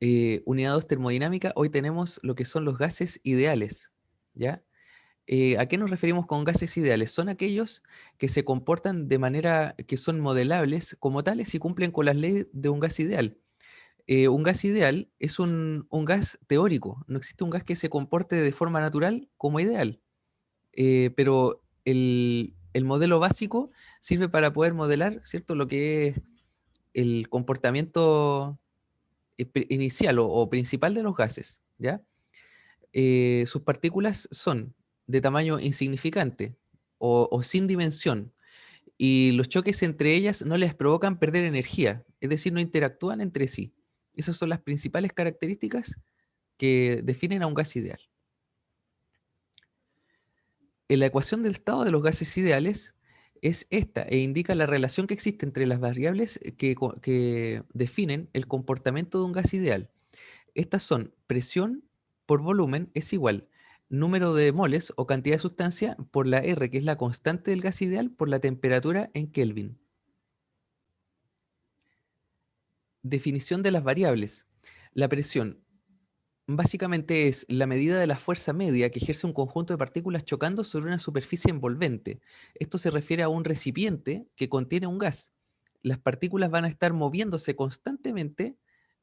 Unidad 2 termodinámica, hoy tenemos lo que son los gases ideales, ¿ya? ¿A qué nos referimos con gases ideales? Son aquellos que se comportan de manera que son modelables como tales y cumplen con las leyes de un gas ideal. Un gas ideal es un gas teórico, no existe un gas que se comporte de forma natural como ideal. Pero el modelo básico sirve para poder modelar, ¿cierto? Lo que es el comportamiento inicial o principal de los gases, ¿ya? Sus partículas son de tamaño insignificante o sin dimensión, y los choques entre ellas no les provocan perder energía, es decir, no interactúan entre sí. Esas son las principales características que definen a un gas ideal. En la ecuación del estado de los gases ideales es esta e indica la relación que existe entre las variables que definen el comportamiento de un gas ideal. Estas son: presión por volumen es igual número de moles o cantidad de sustancia por la R, que es la constante del gas ideal, por la temperatura en Kelvin. Definición de las variables. La presión básicamente es la medida de la fuerza media que ejerce un conjunto de partículas chocando sobre una superficie envolvente. Esto se refiere a un recipiente que contiene un gas. Las partículas van a estar moviéndose constantemente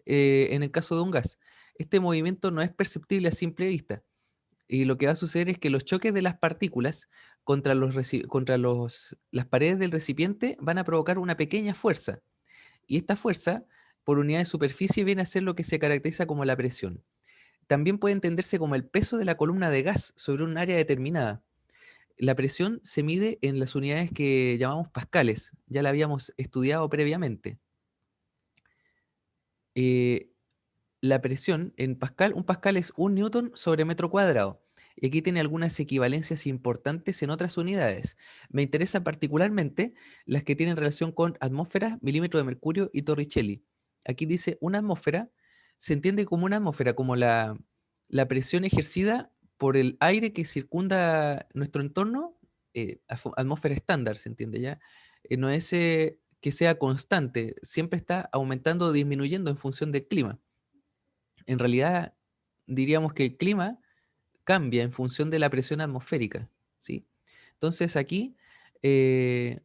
en el caso de un gas. Este movimiento no es perceptible a simple vista. Y lo que va a suceder es que los choques de las partículas contra las paredes del recipiente van a provocar una pequeña fuerza. Y esta fuerza, por unidad de superficie, viene a ser lo que se caracteriza como la presión. También puede entenderse como el peso de la columna de gas sobre un área determinada. La presión se mide en las unidades que llamamos pascales, ya la habíamos estudiado previamente. Eh, la presión en pascal, un pascal es un newton sobre metro cuadrado. Y aquí tiene algunas equivalencias importantes en otras unidades. Me interesan particularmente las que tienen relación con atmósfera, milímetro de mercurio y torricelli. Aquí dice una atmósfera, se entiende como una atmósfera, como la presión ejercida por el aire que circunda nuestro entorno, atmósfera estándar, ¿se entiende ya? No es que sea constante, siempre está aumentando o disminuyendo en función del clima. En realidad, diríamos que el clima cambia en función de la presión atmosférica, ¿sí? Entonces aquí, eh,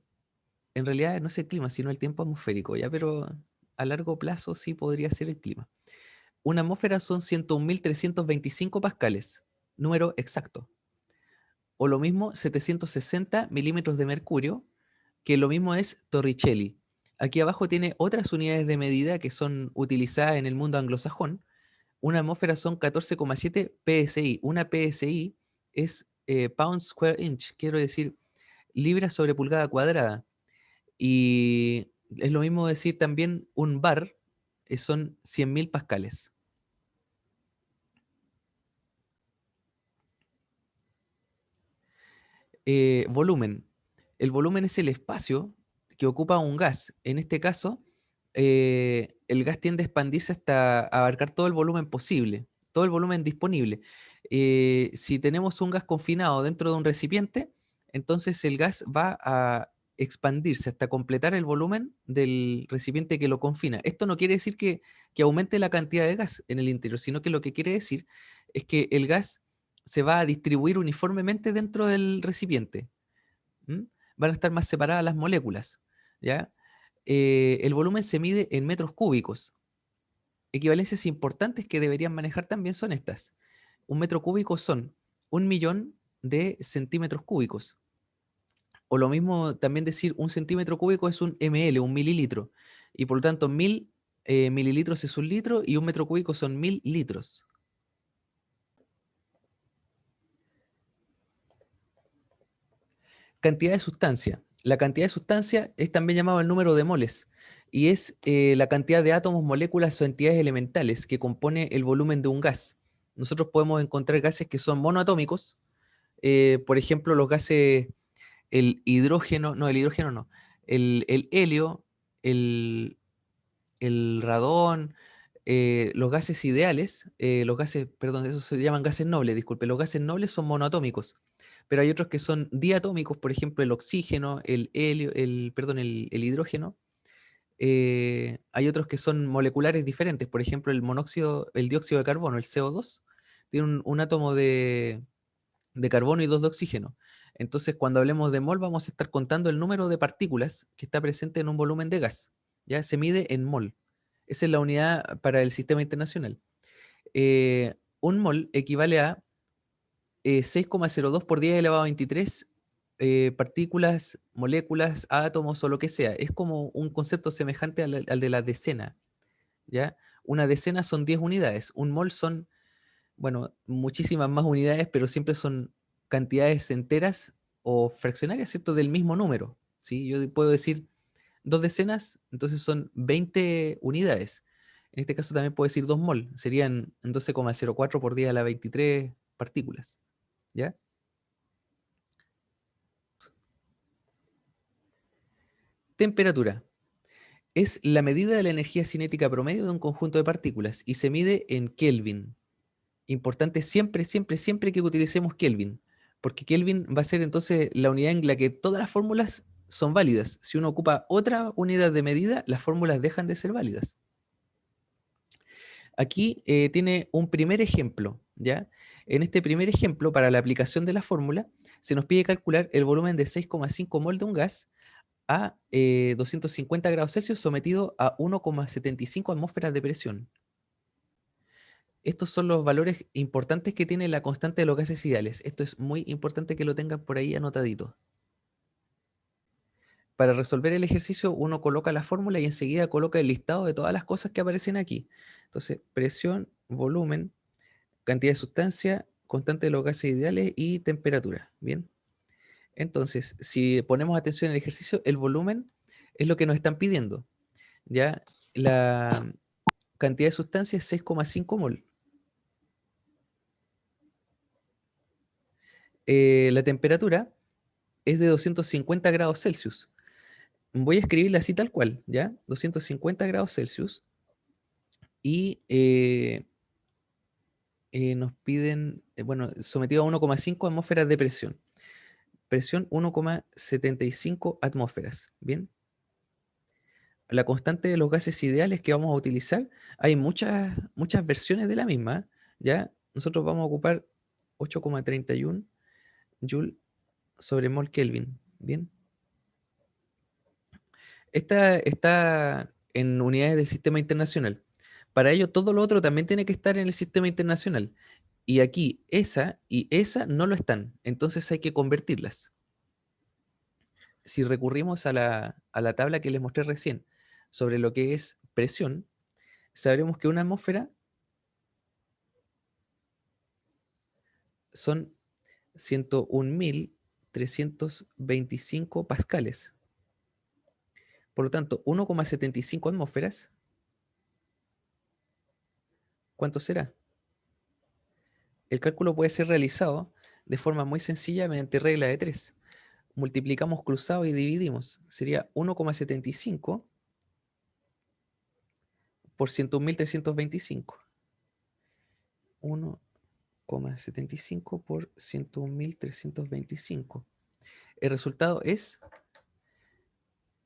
en realidad no es el clima, sino el tiempo atmosférico, ¿ya? Pero a largo plazo sí podría ser el clima. Una atmósfera son 101.325 pascales, número exacto. O lo mismo, 760 milímetros de mercurio, que lo mismo es Torricelli. Aquí abajo tiene otras unidades de medida que son utilizadas en el mundo anglosajón. Una atmósfera son 14,7 PSI. Una PSI es pound square inch, quiero decir libras sobre pulgada cuadrada. Y es lo mismo decir también un bar, son 100.000 pascales. Volumen. El volumen es el espacio que ocupa un gas. En este caso, el gas tiende a expandirse hasta abarcar todo el volumen posible, todo el volumen disponible. Si tenemos un gas confinado dentro de un recipiente, entonces el gas va a expandirse hasta completar el volumen del recipiente que lo confina. Esto no quiere decir que aumente la cantidad de gas en el interior, sino que lo que quiere decir es que el gas se va a distribuir uniformemente dentro del recipiente. ¿M? Van a estar más separadas las moléculas, ¿ya? El volumen se mide en metros cúbicos. Equivalencias importantes que deberían manejar también son estas. Un metro cúbico son 1.000.000 de centímetros cúbicos. O lo mismo también decir un centímetro cúbico es un ml, un mililitro. Y por lo tanto, 1.000 mililitros es un litro y un metro cúbico son 1.000 litros. Cantidad de sustancia. La cantidad de sustancia es también llamado el número de moles y es la cantidad de átomos, moléculas o entidades elementales que compone el volumen de un gas. Nosotros podemos encontrar gases que son monoatómicos, por ejemplo, los gases, el hidrógeno no, el helio, el, el radón, los gases ideales, los gases, perdón, esos se llaman gases nobles, disculpe, los gases nobles son monoatómicos, pero hay otros que son diatómicos, por ejemplo, el oxígeno, el helio, perdón, el hidrógeno, Hay otros que son moleculares diferentes. Por ejemplo, el dióxido de carbono, el CO2, tiene un átomo de carbono y dos de oxígeno. Entonces, cuando hablemos de mol, vamos a estar contando el número de partículas que está presente en un volumen de gas. Ya se mide en mol. Esa es la unidad para el sistema internacional. Un mol equivale a 6,02 por 10 elevado a 23 partículas, moléculas, átomos o lo que sea. Es como un concepto semejante al de la decena, ¿ya? Una decena son 10 unidades. Un mol son, bueno, muchísimas más unidades, pero siempre son cantidades enteras o fraccionarias, ¿cierto? Del mismo número, ¿sí? Yo puedo decir dos decenas, entonces son 20 unidades. En este caso también puedo decir 2 mol, serían 12,04 por 10 a la 23 partículas, ¿ya? Temperatura. Es la medida de la energía cinética promedio de un conjunto de partículas y se mide en Kelvin. Importante siempre, siempre, siempre que utilicemos Kelvin, porque Kelvin va a ser entonces la unidad en la que todas las fórmulas son válidas. Si uno ocupa otra unidad de medida, las fórmulas dejan de ser válidas. Aquí tiene un primer ejemplo, ¿ya? En este primer ejemplo, para la aplicación de la fórmula, se nos pide calcular el volumen de 6,5 mol de un gas a 250 grados Celsius sometido a 1,75 atmósferas de presión. Estos son los valores importantes que tiene la constante de los gases ideales. Esto es muy importante que lo tengan por ahí anotadito. Para resolver el ejercicio, uno coloca la fórmula y enseguida coloca el listado de todas las cosas que aparecen aquí. Entonces, presión, volumen, cantidad de sustancia, constante de los gases ideales y temperatura. Bien. Entonces, si ponemos atención en el ejercicio, el volumen es lo que nos están pidiendo. ¿Ya? La cantidad de sustancia es 6,5 mol. La temperatura es de 250 grados Celsius. Voy a escribirla así tal cual, ¿ya? 250 grados Celsius. Y nos piden, bueno, sometido a 1,5 atmósferas de presión. Presión 1,75 atmósferas. Bien. La constante de los gases ideales que vamos a utilizar, hay muchas, muchas versiones de la misma, ¿ya? Nosotros vamos a ocupar 8,31 Joule sobre mol Kelvin. Bien. Esta está en unidades del sistema internacional. Para ello, todo lo otro también tiene que estar en el sistema internacional. Y aquí, esa y esa no lo están. Entonces hay que convertirlas. Si recurrimos a la tabla que les mostré recién sobre lo que es presión, sabremos que una atmósfera son 101.325 pascales. Por lo tanto, 1,75 atmósferas, ¿cuánto será? El cálculo puede ser realizado de forma muy sencilla mediante regla de 3. Multiplicamos cruzado y dividimos. Sería 1,75 por 101.325. 1,75 por 101.325. El resultado es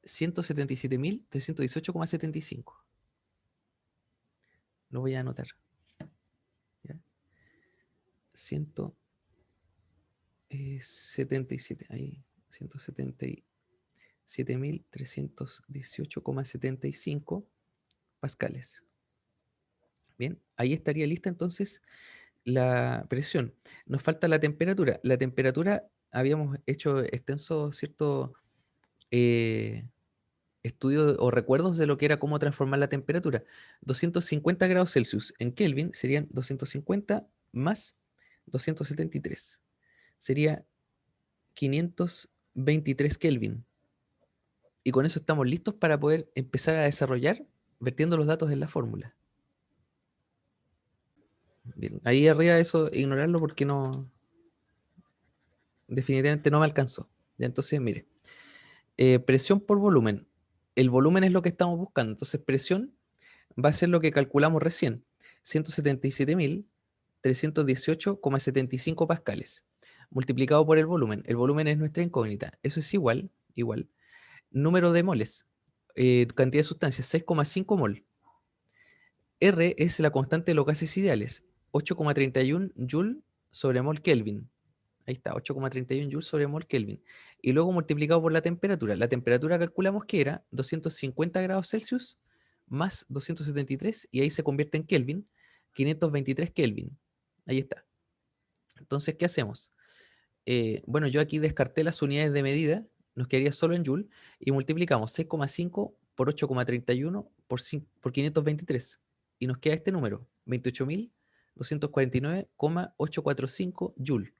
177.318,75. Lo voy a anotar. ¿Ya? 177, ahí, 177.318,75 pascales. Bien, ahí estaría lista entonces la presión. Nos falta la temperatura. La temperatura, habíamos hecho extenso, ¿cierto? Eh, Estudio o recuerdos de lo que era cómo transformar la temperatura. 250 grados Celsius en Kelvin serían 250 más 273. Sería 523 Kelvin. Y con eso estamos listos para poder empezar a desarrollar vertiendo los datos en la fórmula. Bien, ahí arriba eso, ignorarlo porque no, definitivamente no me alcanzó. Ya, entonces, mire, presión por volumen. El volumen es lo que estamos buscando. Entonces, presión va a ser lo que calculamos recién. 177.318,75 pascales. Multiplicado por el volumen. El volumen es nuestra incógnita. Eso es igual, número de moles. cantidad de sustancias, 6,5 mol. R es la constante de los gases ideales, 8,31 Joule sobre mol Kelvin. Ahí está, 8,31 joules sobre mol Kelvin. Y luego multiplicado por la temperatura. La temperatura calculamos que era 250 grados Celsius más 273, y ahí se convierte en Kelvin, 523 Kelvin. Ahí está. Entonces, ¿qué hacemos? Bueno, yo aquí descarté las unidades de medida, nos quedaría solo en Joule, y multiplicamos 6,5 por 8,31 por 523. Y nos queda este número, 28.249,845 Joule.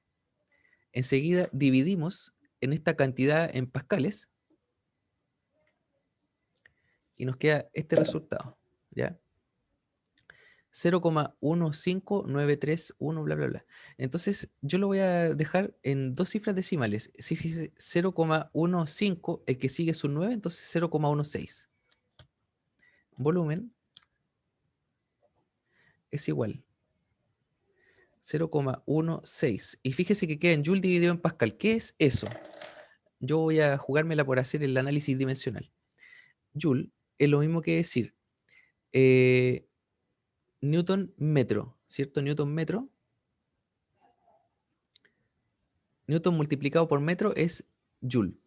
Enseguida dividimos en esta cantidad en pascales y nos queda este resultado, ¿ya? 0,15931, bla, bla, bla. Entonces, yo lo voy a dejar en dos cifras decimales. Si fíjese, 0,15, el que sigue es un 9, entonces 0,16. Volumen es igual 0,16. Y fíjese que queda en Joule dividido en Pascal. ¿Qué es eso? Yo voy a jugármela por hacer el análisis dimensional. Joule es lo mismo que decir eh, Newton metro, ¿cierto? Newton metro. Newton multiplicado por metro es Joule.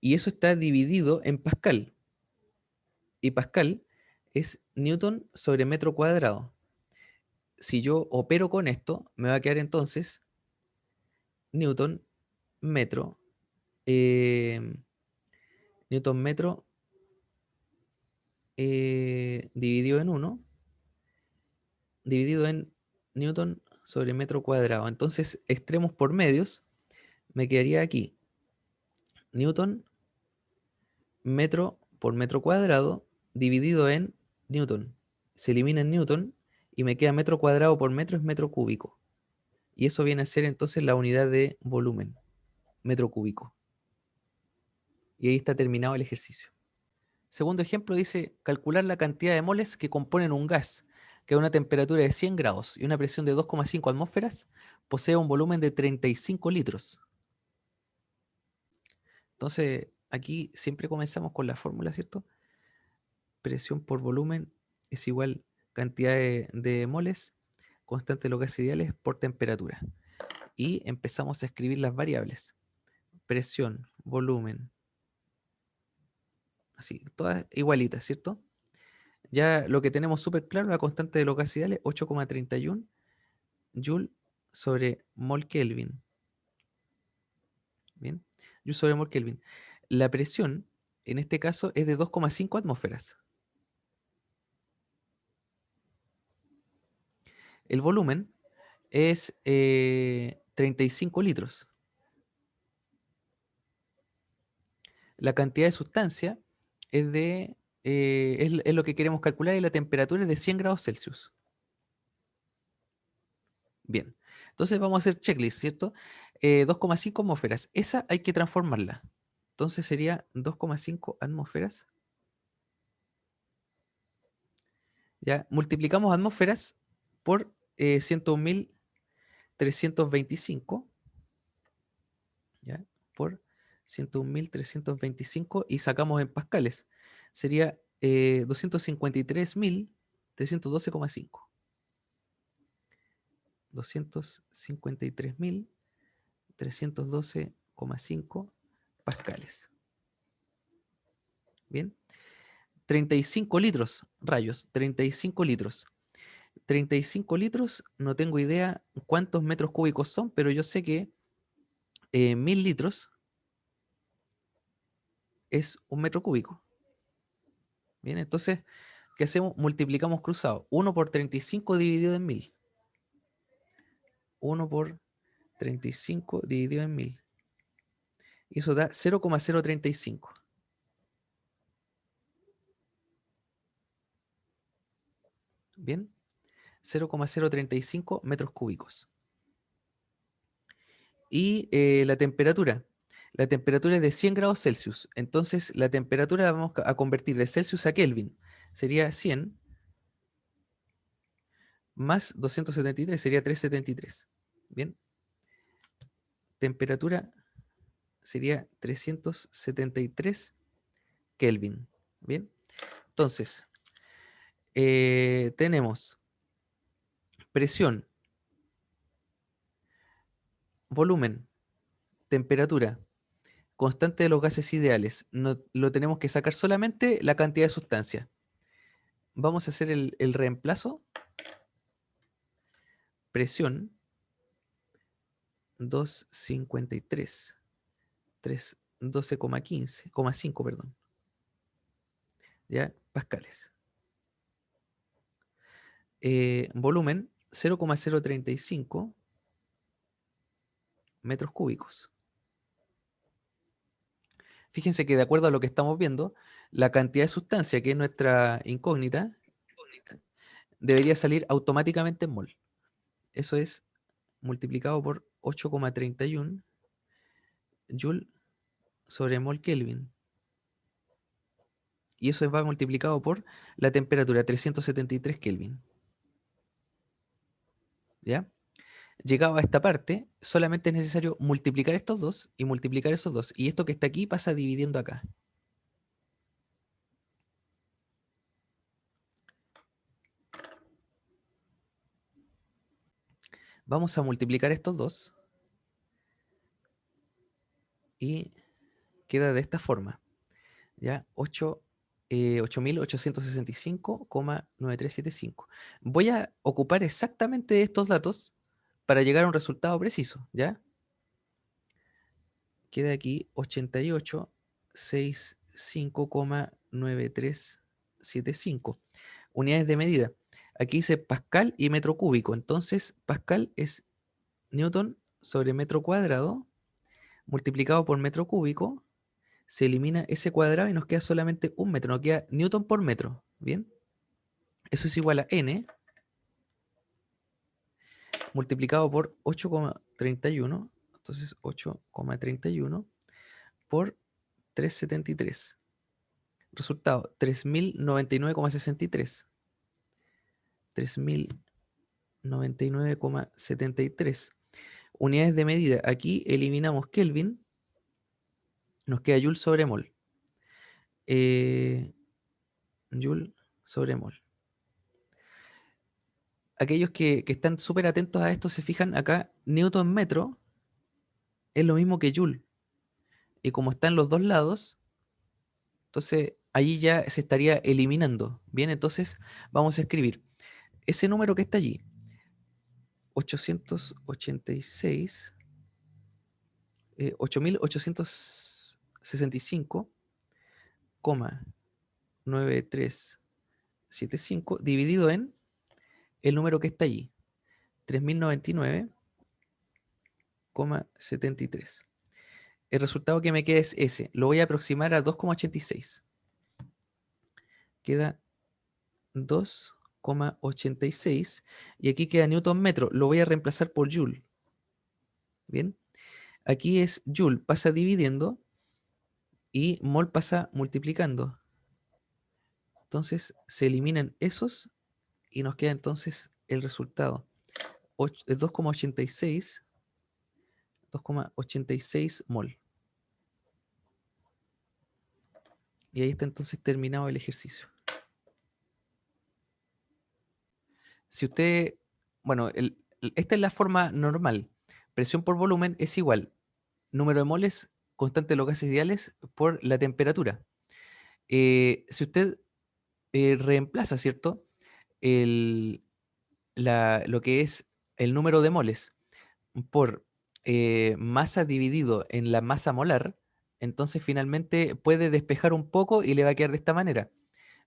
Y eso está dividido en Pascal. Y Pascal es Newton sobre metro cuadrado. Si yo opero con esto, me va a quedar entonces Newton metro, eh, Newton metro dividido en 1, dividido en Newton sobre metro cuadrado. Entonces, extremos por medios, me quedaría aquí Newton metro por metro cuadrado dividido en Newton. Se elimina en Newton y me queda metro cuadrado por metro es metro cúbico. Y eso viene a ser entonces la unidad de volumen, metro cúbico. Y ahí está terminado el ejercicio. Segundo ejemplo dice, calcular la cantidad de moles que componen un gas que a una temperatura de 100 grados y una presión de 2,5 atmósferas posee un volumen de 35 litros. Entonces, aquí siempre comenzamos con la fórmula, ¿cierto? Presión por volumen es igual cantidad de moles, constante de los gases ideales por temperatura. Y empezamos a escribir las variables. Presión, volumen, así, todas igualitas, ¿cierto? Ya lo que tenemos súper claro, la constante de los gases ideales, 8,31 Joule sobre mol Kelvin. Bien, Joule sobre mol Kelvin. La presión, en este caso, es de 2,5 atmósferas. El volumen es 35 litros. La cantidad de sustancia es lo que queremos calcular, y la temperatura es de 100 grados Celsius. Bien, entonces vamos a hacer checklist, ¿cierto? 2,5 atmósferas. Esa hay que transformarla. Entonces sería 2,5 atmósferas. Ya, multiplicamos atmósferas por 101.325, ¿ya? Por 101.325 y sacamos en pascales. Sería 253.312,5. 253.312,5 pascales. Bien. 35 litros, rayos, 35 litros. 35 litros, no tengo idea cuántos metros cúbicos son, pero yo sé que 1000 litros es un metro cúbico. Bien, entonces, ¿qué hacemos? Multiplicamos cruzado. 1 por 35 dividido en 1000. 1 por 35 dividido en 1000. Y eso da 0,035. Bien, 0,035 metros cúbicos. Y la temperatura. La temperatura es de 100 grados Celsius. Entonces, la temperatura la vamos a convertir de Celsius a Kelvin. Sería 100 más 273, sería 373. Bien. Temperatura sería 373 Kelvin. Bien, entonces, tenemos presión, volumen, temperatura, constante de los gases ideales. No, lo tenemos que sacar solamente la cantidad de sustancia. Vamos a hacer el reemplazo. Presión 253, 12,15,5, perdón, ¿ya? Pascales. Volumen 0,035 metros cúbicos. Fíjense que de acuerdo a lo que estamos viendo, la cantidad de sustancia, que es nuestra incógnita, debería salir automáticamente en mol. Eso es multiplicado por 8,31 joule sobre mol Kelvin. Y eso va multiplicado por la temperatura, 373 Kelvin. ¿Ya? Llegado a esta parte, solamente es necesario multiplicar estos dos y multiplicar esos dos. Y esto que está aquí pasa dividiendo acá. Vamos a multiplicar estos dos y queda de esta forma. ¿Ya? 8.865,9375. Voy a ocupar exactamente estos datos para llegar a un resultado preciso. ¿Ya? Queda aquí 88,65,9375 unidades de medida. Aquí dice pascal y metro cúbico. Entonces, pascal es newton sobre metro cuadrado multiplicado por metro cúbico. Se elimina ese cuadrado y nos queda solamente un metro. Nos queda newton por metro. ¿Bien? Eso es igual a n multiplicado por 8,31. Entonces, 8,31 por 373. Resultado, 3099,63. 3099,73 unidades de medida. Aquí eliminamos Kelvin, nos queda Joule sobre mol. Joule sobre mol. Aquellos que están súper atentos a esto se fijan acá, Newton metro es lo mismo que Joule. Y como está en los dos lados, entonces allí ya se estaría eliminando. Bien, entonces vamos a escribir ese número que está allí, 886, 8.865,9375 dividido en el número que está allí, 3099,73. El resultado que me queda es ese. Lo voy a aproximar a 2,86. Queda 2,86 y aquí queda newton metro. Lo voy a reemplazar por joule. Bien. Aquí es joule, pasa dividiendo y mol pasa multiplicando. Entonces se eliminan esos y nos queda entonces el resultado. 2,86 mol. Y ahí está entonces terminado el ejercicio. Si usted, bueno, esta es la forma normal. Presión por volumen es igual. Número de moles constante de los gases ideales por la temperatura. Si usted reemplaza, ¿cierto? El, lo que es el número de moles por masa dividido en la masa molar, entonces finalmente puede despejar un poco y le va a quedar de esta manera.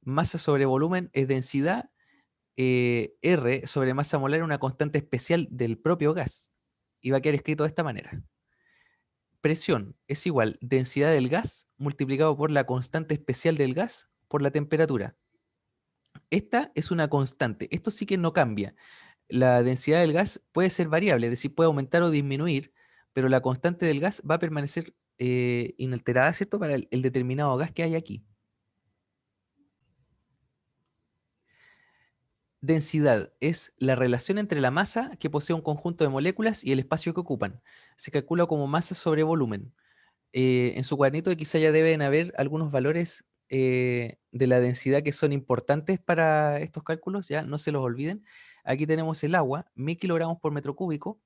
Masa sobre volumen es densidad, R sobre masa molar es una constante especial del propio gas. Y va a quedar escrito de esta manera. Presión es igual densidad del gas multiplicado por la constante especial del gas por la temperatura. Esta es una constante. Esto sí que no cambia. La densidad del gas puede ser variable, es decir, puede aumentar o disminuir, pero la constante del gas va a permanecer inalterada, ¿cierto? Para el determinado gas que hay aquí. Densidad es la relación entre la masa que posee un conjunto de moléculas y el espacio que ocupan. Se calcula como masa sobre volumen. En su cuadernito quizá ya deben haber algunos valores de la densidad que son importantes para estos cálculos, ya no se los olviden. Aquí tenemos el agua, 1000 kilogramos por metro cúbico,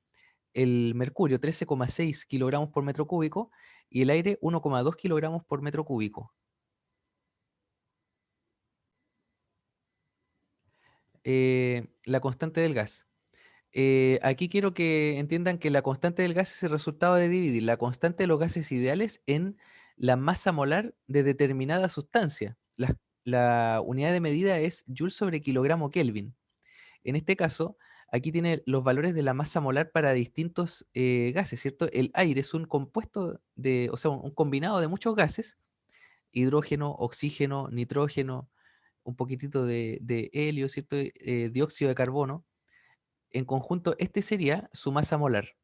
el mercurio, 13,6 kilogramos por metro cúbico, y el aire, 1,2 kilogramos por metro cúbico. La constante del gas. Aquí quiero que entiendan que la constante del gas es el resultado de dividir la constante de los gases ideales en la masa molar de determinada sustancia. La unidad de medida es Joule sobre kilogramo Kelvin. En este caso, aquí tiene los valores de la masa molar para distintos gases, ¿cierto? El aire es un compuesto de, o sea, un combinado de muchos gases, hidrógeno, oxígeno, nitrógeno, un poquitito de helio, ¿cierto? Dióxido de carbono. En conjunto, este sería su masa molar.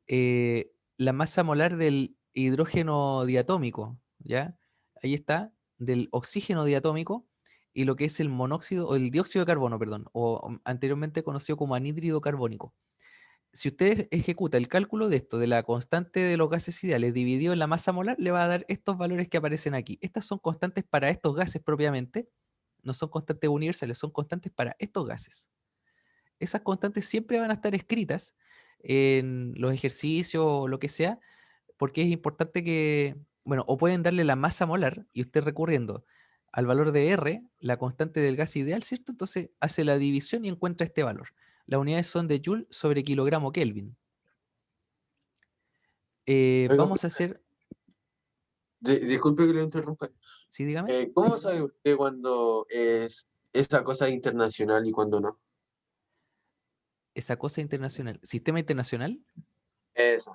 La masa molar del hidrógeno diatómico, ¿ya? Ahí está, del oxígeno diatómico y lo que es el monóxido, o el dióxido de carbono, perdón, o anteriormente conocido como anhídrido carbónico. Si usted ejecuta el cálculo de esto, de la constante de los gases ideales dividido en la masa molar, le va a dar estos valores que aparecen aquí. Estas son constantes para estos gases propiamente, no son constantes universales, son constantes para estos gases. Esas constantes siempre van a estar escritas en los ejercicios o lo que sea, porque es importante que, bueno, o pueden darle la masa molar y usted recurriendo al valor de R, la constante del gas ideal, ¿cierto? Entonces hace la división y encuentra este valor. Las unidades son de Joule sobre kilogramo Kelvin. Oiga, Vamos a hacer, disculpe que lo interrumpa. ¿sí? Dígame, ¿Cómo sabe usted cuándo es esta cosa internacional y cuándo no? esa cosa internacional. ¿Sistema internacional? Eso.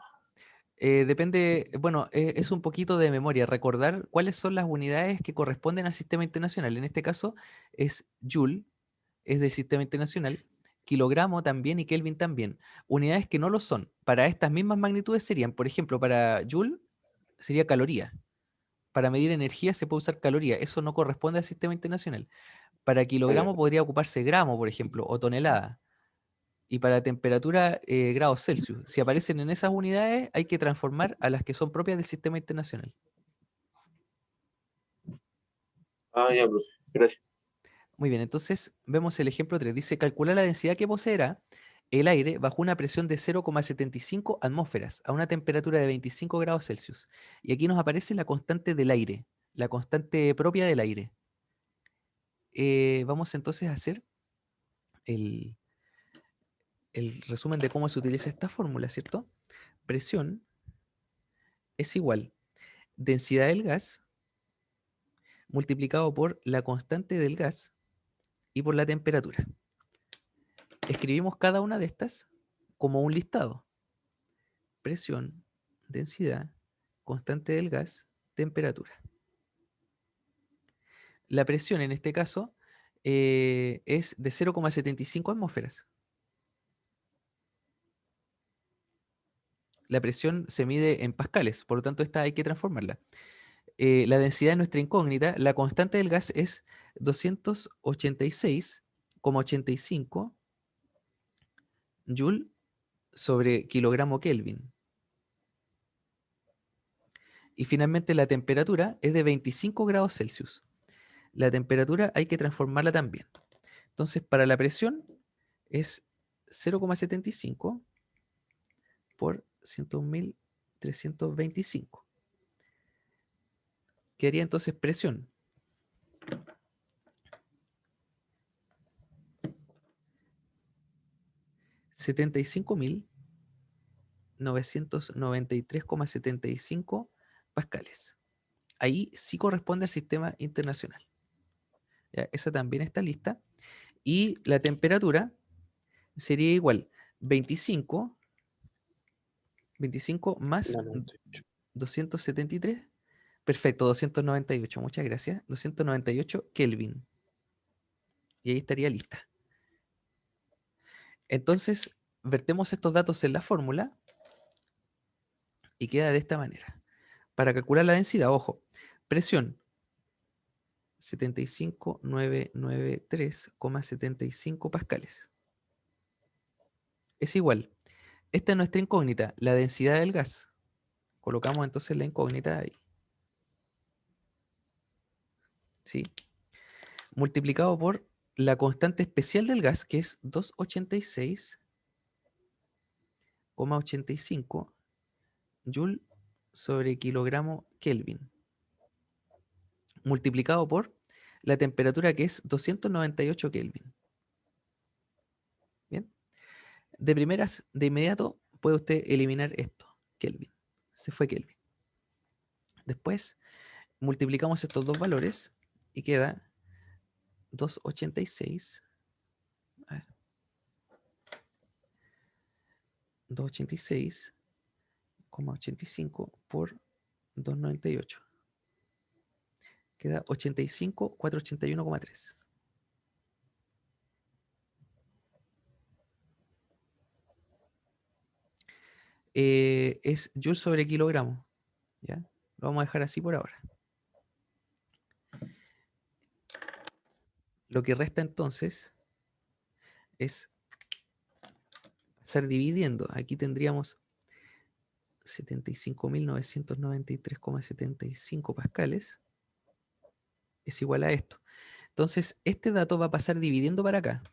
Depende, bueno, es un poquito de memoria, recordar cuáles son las unidades que corresponden al sistema internacional. En este caso es Joule, es del sistema internacional, kilogramo también y Kelvin también. Unidades que no lo son, para estas mismas magnitudes serían, por ejemplo, para Joule sería caloría. Para medir energía se puede usar caloría, eso no corresponde al sistema internacional. Para Ah, ya. kilogramo podría ocuparse gramo, por ejemplo, o tonelada. Y para temperatura, grados Celsius. Si aparecen en esas unidades, hay que transformar a las que son propias del sistema internacional. Ah, ya, profe. Gracias. Muy bien, entonces vemos el ejemplo 3. Dice, calcular la densidad que poseerá el aire bajo una presión de 0,75 atmósferas a una temperatura de 25 grados Celsius. Y aquí nos aparece la constante del aire, la constante propia del aire. Vamos entonces a hacer el, el resumen de cómo se utiliza esta fórmula, ¿cierto? Presión es igual densidad del gas multiplicado por la constante del gas y por la temperatura. Escribimos cada una de estas como un listado. Presión, densidad, constante del gas, temperatura. La presión en este caso es de 0,75 atmósferas. La presión se mide en pascales, por lo tanto esta hay que transformarla. La densidad de nuestra incógnita, la constante del gas es 286,85 Joule sobre kilogramo Kelvin. Y finalmente la temperatura es de 25 grados Celsius. La temperatura hay que transformarla también. Entonces, para la presión es 0,75 por 101.325. Quedaría entonces presión 75.993,75 pascales. Ahí sí corresponde al sistema internacional. ¿Ya? Esa también está lista. Y la temperatura sería igual 25, 25 más La 98. 273. Perfecto, 298. Muchas gracias. 298 Kelvin. Y ahí estaría lista. Entonces, vertemos estos datos en la fórmula y queda de esta manera. Para calcular la densidad, ojo, presión 75.993,75 pascales. Es igual. Esta es nuestra incógnita, la densidad del gas. Colocamos entonces la incógnita ahí. ¿sí? Multiplicado por la constante especial del gas, que es 286,85 Joule sobre kilogramo Kelvin, multiplicado por la temperatura, que es 298 Kelvin. Bien, de primeras, de inmediato, puede usted eliminar esto, Kelvin. Se fue Kelvin. Después multiplicamos estos dos valores y queda 286, a ver, 286,85 por 298. Queda 85,481,3. Es Joule sobre kilogramo. ¿Ya? Lo vamos a dejar así por ahora. Lo que resta entonces es estar dividiendo. Aquí tendríamos 75.993,75 pascales. Es igual a esto. Entonces, este dato va a pasar dividiendo para acá.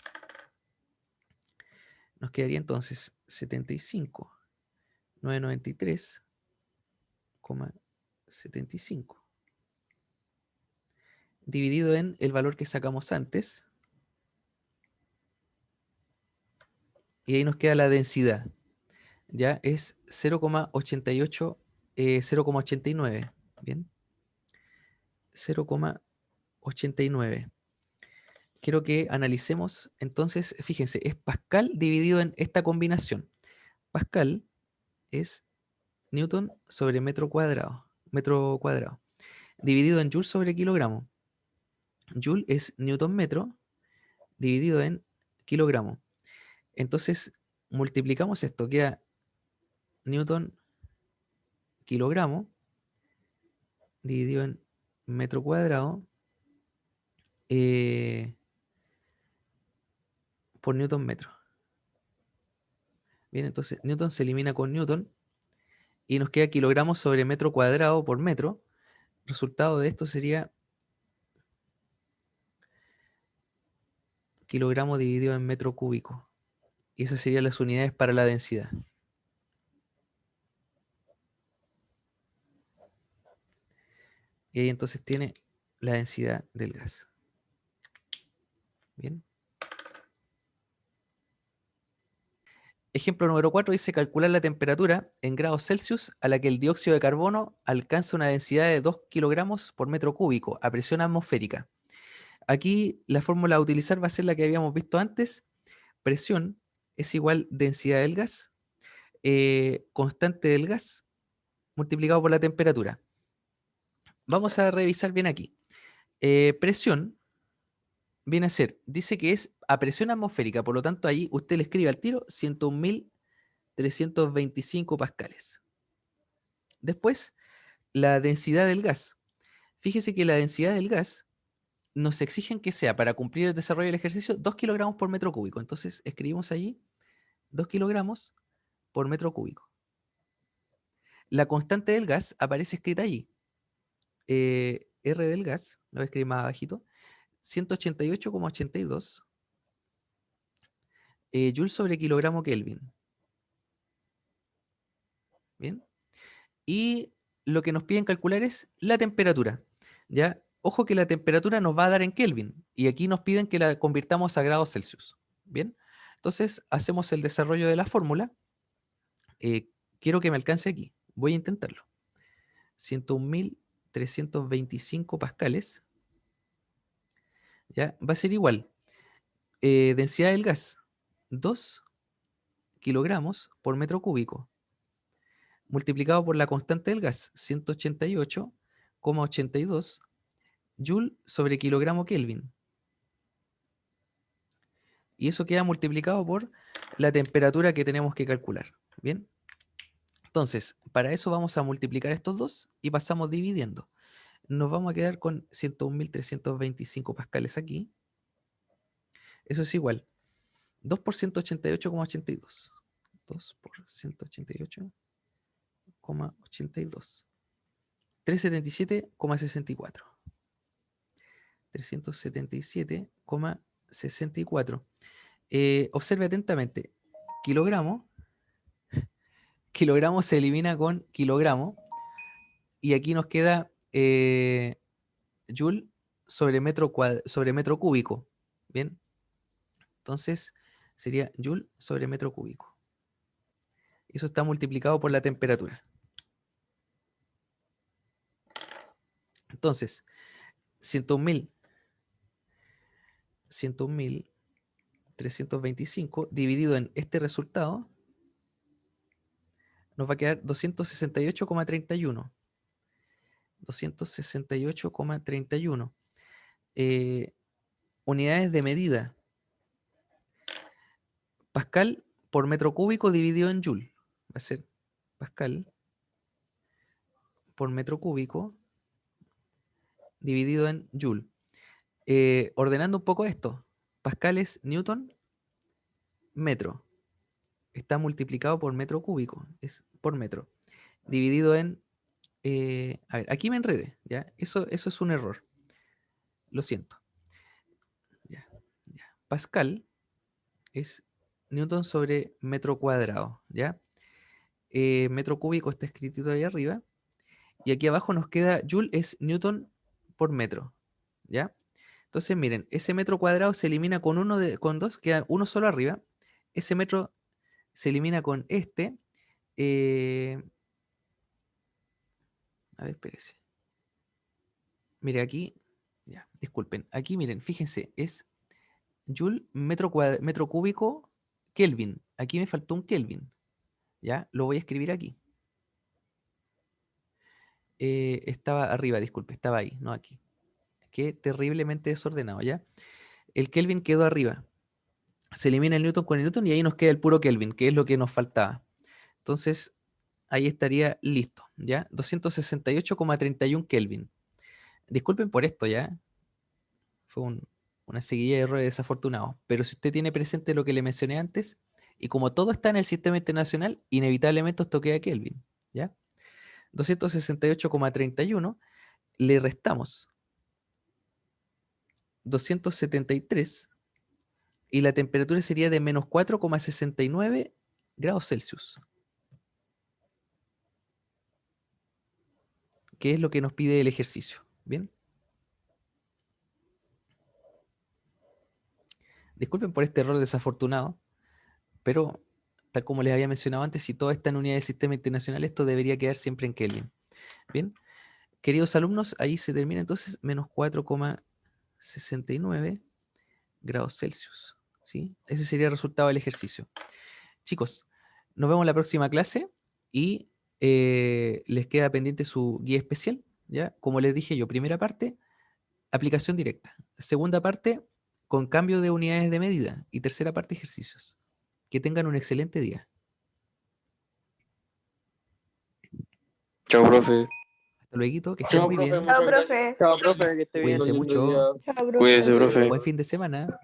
Nos quedaría entonces 75.993,75 dividido en el valor que sacamos antes. Y ahí nos queda la densidad. Ya es 0,88, 0,89. Bien, 0,89. Quiero que analicemos, entonces, fíjense, es Pascal dividido en esta combinación. Pascal es Newton sobre metro cuadrado, dividido en Joule sobre kilogramo. Joule es Newton metro dividido en kilogramo. Entonces, multiplicamos esto, queda Newton kilogramo dividido en metro cuadrado eh, por Newton metro. Bien, entonces Newton se elimina con Newton y nos queda kilogramos sobre metro cuadrado por metro. Resultado de esto sería kilogramo dividido en metro cúbico. Y esas serían las unidades para la densidad. Y ahí entonces tiene la densidad del gas. Bien. Ejemplo número 4 dice calcular la temperatura en grados Celsius a la que el dióxido de carbono alcanza una densidad de 2 kilogramos por metro cúbico a presión atmosférica. Aquí la fórmula a utilizar va a ser la que habíamos visto antes. Presión es igual densidad del gas, constante del gas, multiplicado por la temperatura. Vamos a revisar bien aquí. Presión viene a ser, dice que es a presión atmosférica, por lo tanto ahí usted le escribe al tiro 101.325 pascales. Después, la densidad del gas. Fíjese que la densidad del gas nos exigen que sea, para cumplir el desarrollo del ejercicio, 2 kilogramos por metro cúbico. Entonces escribimos allí 2 kilogramos por metro cúbico. La constante del gas aparece escrita allí. R del gas, lo voy a escribir más abajito, 188,82 Joule sobre kilogramo Kelvin. Bien. Y lo que nos piden calcular es la temperatura. ¿Ya? Ojo que la temperatura nos va a dar en Kelvin. Y aquí nos piden que la convirtamos a grados Celsius. Bien. Entonces hacemos el desarrollo de la fórmula. Quiero que me alcance aquí. Voy a intentarlo. 101.325 pascales. ¿Ya? Va a ser igual. Densidad del gas, 2 kilogramos por metro cúbico, multiplicado por la constante del gas, 188,82 Joule sobre kilogramo Kelvin. Y eso queda multiplicado por la temperatura que tenemos que calcular. Bien. Entonces, para eso vamos a multiplicar estos dos y pasamos dividiendo. Nos vamos a quedar con 101.325 pascales aquí. Eso es igual. 2 por 188,82. 2 por 188,82. 377,64. 377,64. Observe atentamente. Kilogramo se elimina con kilogramo. Y aquí nos queda joule sobre metro cúbico. Bien. Entonces sería joule sobre metro cúbico. Eso está multiplicado por la temperatura. Entonces, 101.325 dividido en este resultado nos va a quedar 268,31. 268,31. Unidades de medida. Pascal por metro cúbico dividido en joule. Va a ser Pascal por metro cúbico dividido en joule. Ordenando un poco esto. Pascal es newton, metro. Está multiplicado por metro cúbico. Es por metro. Dividido en... a ver, aquí me enredé. ¿Ya? Eso es un error. Lo siento. Ya. Pascal es newton sobre metro cuadrado. ¿Ya? Metro cúbico está escrito ahí arriba. Y aquí abajo nos queda joule es newton por metro. ¿Ya? Entonces, miren, ese metro cuadrado se elimina con con dos, queda uno solo arriba. Ese metro se elimina con este. A ver, espérese. Mire, aquí, ya, disculpen. Aquí, miren, fíjense, es joule metro cúbico Kelvin. Aquí me faltó un Kelvin. ¿Ya? Lo voy a escribir aquí. Estaba arriba, disculpe, estaba ahí, no aquí. Qué terriblemente desordenado, ¿ya? El Kelvin quedó arriba. Se elimina el Newton con el Newton y ahí nos queda el puro Kelvin, que es lo que nos faltaba. Entonces, ahí estaría listo, ¿ya? 268,31 Kelvin. Disculpen por esto, ¿ya? Fue una seguidilla de errores desafortunados. Pero si usted tiene presente lo que le mencioné antes, y como todo está en el sistema internacional, inevitablemente esto queda Kelvin, ¿ya? 268,31 le restamos 273 y la temperatura sería de menos 4,69 grados Celsius, que es lo que nos pide el ejercicio. ¿Bien? Disculpen por este error desafortunado, pero tal como les había mencionado antes, si todo está en unidad de sistema internacional, esto debería quedar siempre en Kelvin. Bien, queridos alumnos, ahí se termina entonces menos 4,69 grados Celsius. ¿Sí? Ese sería el resultado del ejercicio. Chicos, nos vemos en la próxima clase y les queda pendiente su guía especial. ¿Ya? Como les dije yo, primera parte, aplicación directa. Segunda parte, con cambio de unidades de medida. Y tercera parte, ejercicios. Que tengan un excelente día. Chao, profe. Hasta luego, que estén Chao, muy profe, bien. muchas Chao, gracias. profe. Chao, profe, que esté bien. Cuídense Lindo día. mucho. Chao, profe. Cuídese, profe. Buen fin de semana.